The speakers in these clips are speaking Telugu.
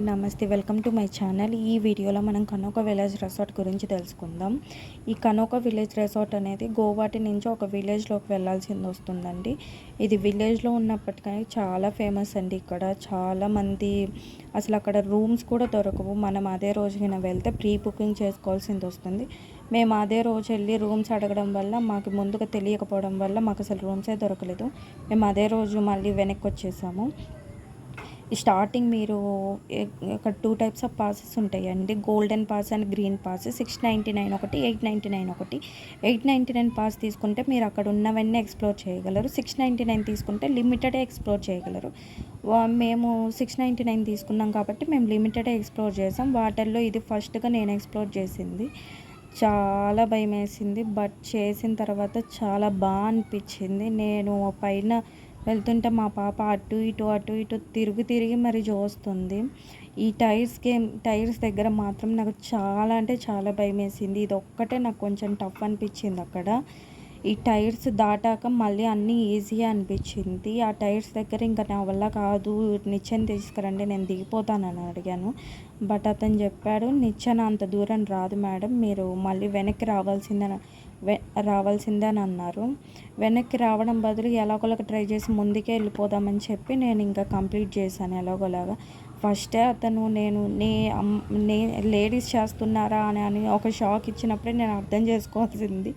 నమస్తే, వెల్కమ్ టు మై ఛానల్. ఈ వీడియోలో మనం కనోక విలేజ్ రిసార్ట్ గురించి తెలుసుకుందాం. ఈ కనోక విలేజ్ రిసార్ట్ అనేది గోవాటి నుంచి ఒక విలేజ్లోకి వెళ్ళాల్సింది వస్తుందండి. ఇది విలేజ్లో ఉన్నప్పటికీ చాలా ఫేమస్ అండి. ఇక్కడ చాలామంది అసలు అక్కడ రూమ్స్ కూడా దొరకవు. మనం అదే రోజున వెళ్తే ప్రీ బుకింగ్ చేసుకోవాల్సింది వస్తుంది. మేము అదే రోజు వెళ్ళి రూమ్స్ అడగడం వల్ల మాకు ముందుగా తెలియకపోవడం వల్ల మాకు అసలు రూమ్సే దొరకలేదు. మేము అదే రోజు మళ్ళీ వెనక్కి వచ్చేసాము. స్టార్టింగ్ మీరు ఇక్కడ 2 టైప్స్ ఆఫ్ పాసెస్ ఉంటాయండి. Golden pass and green pass. 699 ఒకటి, 899 ఒకటి. 899 పాస్ తీసుకుంటే మీరు అక్కడ ఉన్నవన్నీ ఎక్స్ప్లోర్ చేయగలరు. 699 తీసుకుంటే లిమిటెడే ఎక్స్ప్లోర్ చేయగలరు. మేము 699 తీసుకున్నాం కాబట్టి మేము లిమిటెడే ఎక్స్ప్లోర్ చేసాం. వాటర్లో ఇది ఫస్ట్గా నేను ఎక్స్ప్లోర్ చేసింది. చాలా భయం వేసింది, బట్ చేసిన తర్వాత చాలా బాగా అనిపించింది. నేను పైన వెళ్తుంటే మా పాప అటు ఇటు తిరిగి మరి చూస్తుంది. ఈ టైర్స్ దగ్గర మాత్రం నాకు చాలా అంటే చాలా భయం వేసింది. ఇది ఒక్కటే నాకు కొంచెం టఫ్ అనిపించింది అక్కడ. ఈ టైర్స్ దాటాక మళ్ళీ అన్నీ ఈజీగా అనిపించింది. ఆ టైర్స్ దగ్గర ఇంకా నా వల్ల కాదు, నిచ్చెన తీసుకురండి, నేను దిగిపోతానని అడిగాను. బట్ అతను చెప్పాడు, నిచ్చెన అంత దూరం రాదు మేడం, మీరు మళ్ళీ వెనక్కి రావాల్సిందే అని అన్నారు. వెనక్కి రావడం బదులు ఎలాగోలాగా ట్రై చేసి ముందుకే వెళ్ళిపోదామని చెప్పి నేను ఇంకా కంప్లీట్ చేశాను ఎలాగోలాగా. ఫస్టే అతను నే లేడీస్ చేస్తున్నారా అని ఒక షాక్ ఇచ్చినప్పుడే నేను అర్థం చేసుకోవాల్సింది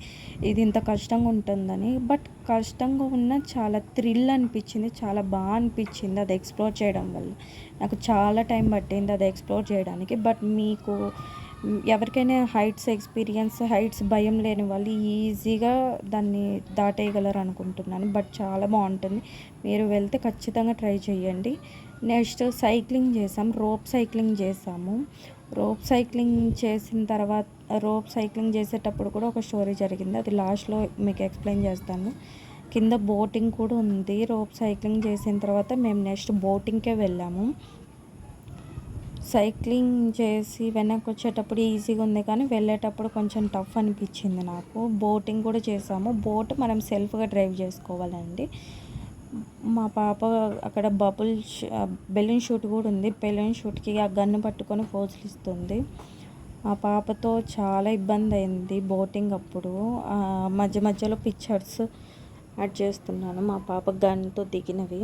ఇది ఇంత కష్టంగా ఉంటుందని. బట్ కష్టంగా ఉన్న చాలా థ్రిల్ అనిపించింది, చాలా బాగా అనిపించింది అది ఎక్స్ప్లోర్ చేయడం వల్ల. నాకు చాలా టైం పట్టింది అది ఎక్స్ప్లోర్ చేయడానికి. బట్ మీకు ఎవరికైనా హైట్స్ భయం లేని వాళ్ళు ఈజీగా దాన్ని దాటేయగలరు అనుకుంటున్నాను. బట్ చాలా బాగుంటుంది, మీరు వెళ్తే ఖచ్చితంగా ట్రై చేయండి. నెక్స్ట్ సైక్లింగ్ చేసాం, రోప్ సైక్లింగ్ చేసాము. రోప్ సైక్లింగ్ చేసేటప్పుడు కూడా ఒక స్టోరీ జరిగింది, అది లాస్ట్లో మీకు ఎక్స్ప్లెయిన్ చేస్తాను. కింద బోటింగ్ కూడా ఉంది. రోప్ సైక్లింగ్ చేసిన తర్వాత మేము నెక్స్ట్ బోటింగ్కే వెళ్ళాము. సైక్లింగ్ చేసి వెనక్కి వచ్చేటప్పుడు ఈజీగా ఉంది, కానీ వెళ్ళేటప్పుడు కొంచెం టఫ్ అనిపించింది నాకు. బోటింగ్ కూడా చేసాము. బోట్ మనం సెల్ఫ్గా డ్రైవ్ చేసుకోవాలండి. మా పాప అక్కడ బెలూన్ షూట్ కూడా ఉంది. బెలూన్ షూట్కి ఆ గన్ను పట్టుకొని పోజులు ఇస్తుంది. మా పాపతో చాలా ఇబ్బంది అయింది బోటింగ్ అప్పుడు. మధ్యలో పిక్చర్స్ యాడ్ చేస్తున్నాను మా పాప గన్తో దిగినవి.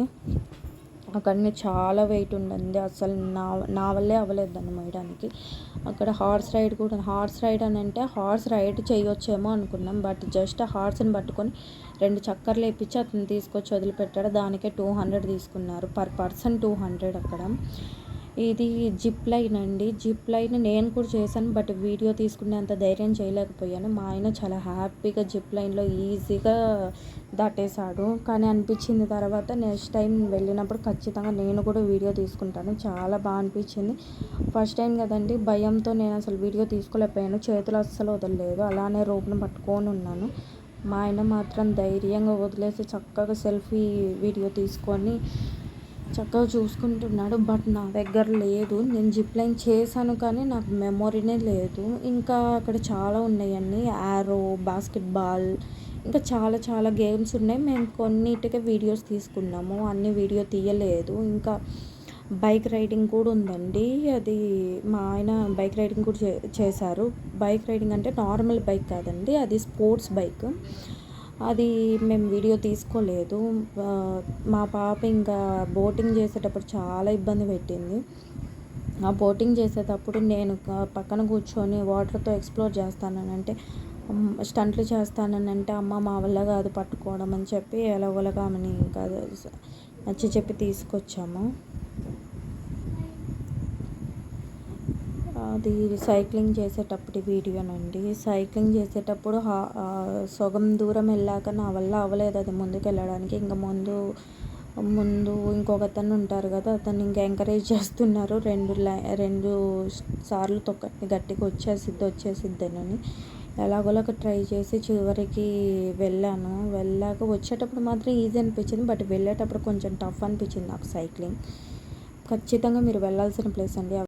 ఆ గన్ను చాలా వెయిట్ ఉండింది, అసలు నా వల్లే అవ్వలేదు దాన్ని మోయడానికి. అక్కడ హార్స్ రైడ్ అని అంటే హార్స్ రైడ్ చేయొచ్చేమో అనుకున్నాం. బట్ జస్ట్ హార్స్ని పట్టుకొని 2 చక్కర్లు వేయించి అతను తీసుకొచ్చి వదిలిపెట్టాడు. దానికే 200 తీసుకున్నారు, పర్ పర్సన్ 200 అక్కడ. ఇది జిప్ లైన్ అండి. జిప్ లైన్ నేను కూడా చేశాను, బట్ వీడియో తీసుకునేంత ధైర్యం చేయలేకపోయాను. మా ఆయన చాలా హ్యాపీగా జిప్ లైన్లో ఈజీగా దాటేశాడు. కానీ అనిపించింది తర్వాత నెక్స్ట్ టైం వెళ్ళినప్పుడు ఖచ్చితంగా నేను కూడా వీడియో తీసుకుంటాను. చాలా బాగా అనిపించింది. ఫస్ట్ టైం కదండి, భయంతో నేను అసలు వీడియో తీసుకోలేకపోయాను. చేతులు అస్సలు వదలలేదు, అలానే రోప్ను పట్టుకొని ఉన్నాను. మా ఆయన మాత్రం ధైర్యంగా వదిలేసి చక్కగా సెల్ఫీ వీడియో తీసుకొని చక్కగా చూసుకుంటున్నాడు. బట్ నా దగ్గర లేదు. నేను జిప్ లైన్ చేశాను కానీ నాకు మెమొరీనే లేదు. ఇంకా అక్కడ చాలా ఉన్నాయండి, యారో, బాస్కెట్బాల్, ఇంకా చాలా గేమ్స్ ఉన్నాయి. మేము కొన్నిటికే వీడియోస్ తీసుకున్నాము, అన్ని వీడియో తీయలేదు. ఇంకా బైక్ రైడింగ్ కూడా ఉందండి. అది మా ఆయన బైక్ రైడింగ్ కూడా చేశారు. బైక్ రైడింగ్ అంటే నార్మల్ బైక్ కాదండి, అది స్పోర్ట్స్ బైక్. అది మేము వీడియో తీసుకోలేదు. మా పాప ఇంకా బోటింగ్ చేసేటప్పుడు చాలా ఇబ్బంది పెట్టింది. ఆ బోటింగ్ చేసేటప్పుడు నేను పక్కన కూర్చొని వాటర్తో ఎక్స్ప్లోర్ చేస్తానంటే, స్టంట్లు చేస్తానంటే అమ్మ మా వల్ల కాదు పట్టుకోవడం అని చెప్పి ఎలాగోలాగా ఆమెని ఇంకా నచ్చి చెప్పి తీసుకొచ్చాము. అది సైక్లింగ్ చేసేటప్పుడు వీడియోనండి. సైక్లింగ్ చేసేటప్పుడు సగం దూరం వెళ్ళాక నా వల్ల అవ్వలేదు అది ముందుకు వెళ్ళడానికి. ఇంకా ముందు ఇంకొకతను ఉంటారు కదా, అతను ఇంకా ఎంకరేజ్ చేస్తున్నారు. 2 సార్లు తొక్కండి, గట్టిగా వచ్చేసిద్దని. ఎలాగోలాగా ట్రై చేసి చివరికి వెళ్ళాక వచ్చేటప్పుడు మాత్రం ఈజీ అనిపించింది, బట్ వెళ్ళేటప్పుడు కొంచెం టఫ్ అనిపించింది నాకు సైక్లింగ్. ఖచ్చితంగా మీరు వెళ్ళాల్సిన ప్లేస్ అండి.